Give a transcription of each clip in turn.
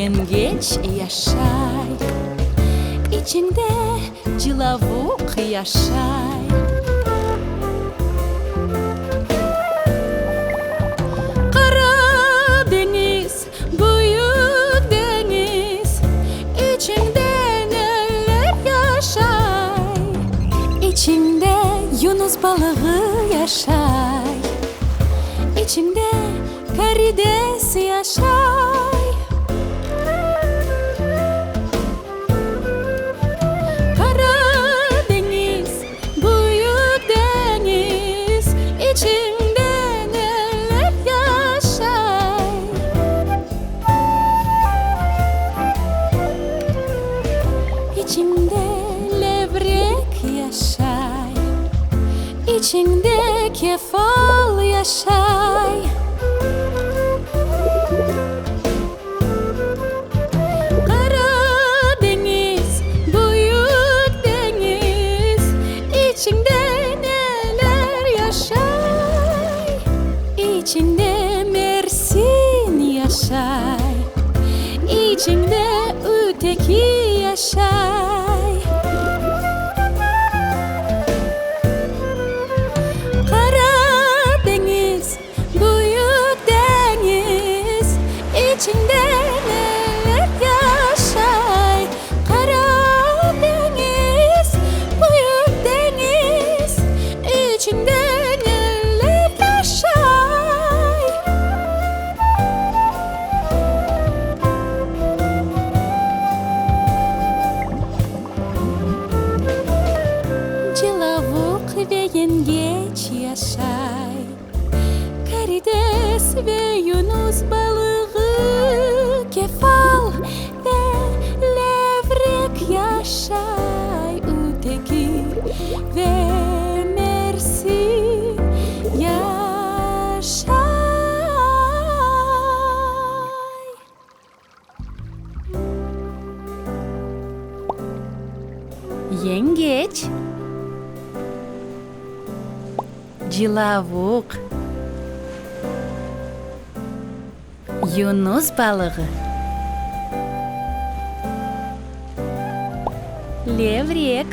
yengeç yaşay, içinde cilavuk yaşay. Karadeniz, büyük deniz, içinde neler yaşay. İçinde Yunus balığı yaşay, İçinde karides yaşay. Karadeniz, büyük deniz, içinde neler yaşay. İçinde levrek yaşay, İçinde kefal yaşay. Karadeniz, büyük deniz, içinde neler yaşay. İçinde Mersin yaşay, İçinde öteki yaşay. Karadeniz, büyük deniz, içinde neler yaşay. Karadeniz, büyük deniz, içinde neler yaşay. Cilavuk ve yengeç yaşay, karides ve Yunus balığı, kefal ve levrek yaşay. Öteki ve Mersin yaşay. Yengeç, cilavuk, Yunus balığı, levrek,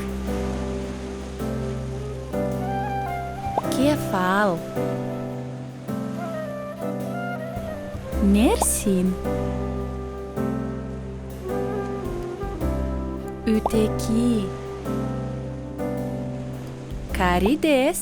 kefal, Mersin, öteki, karides,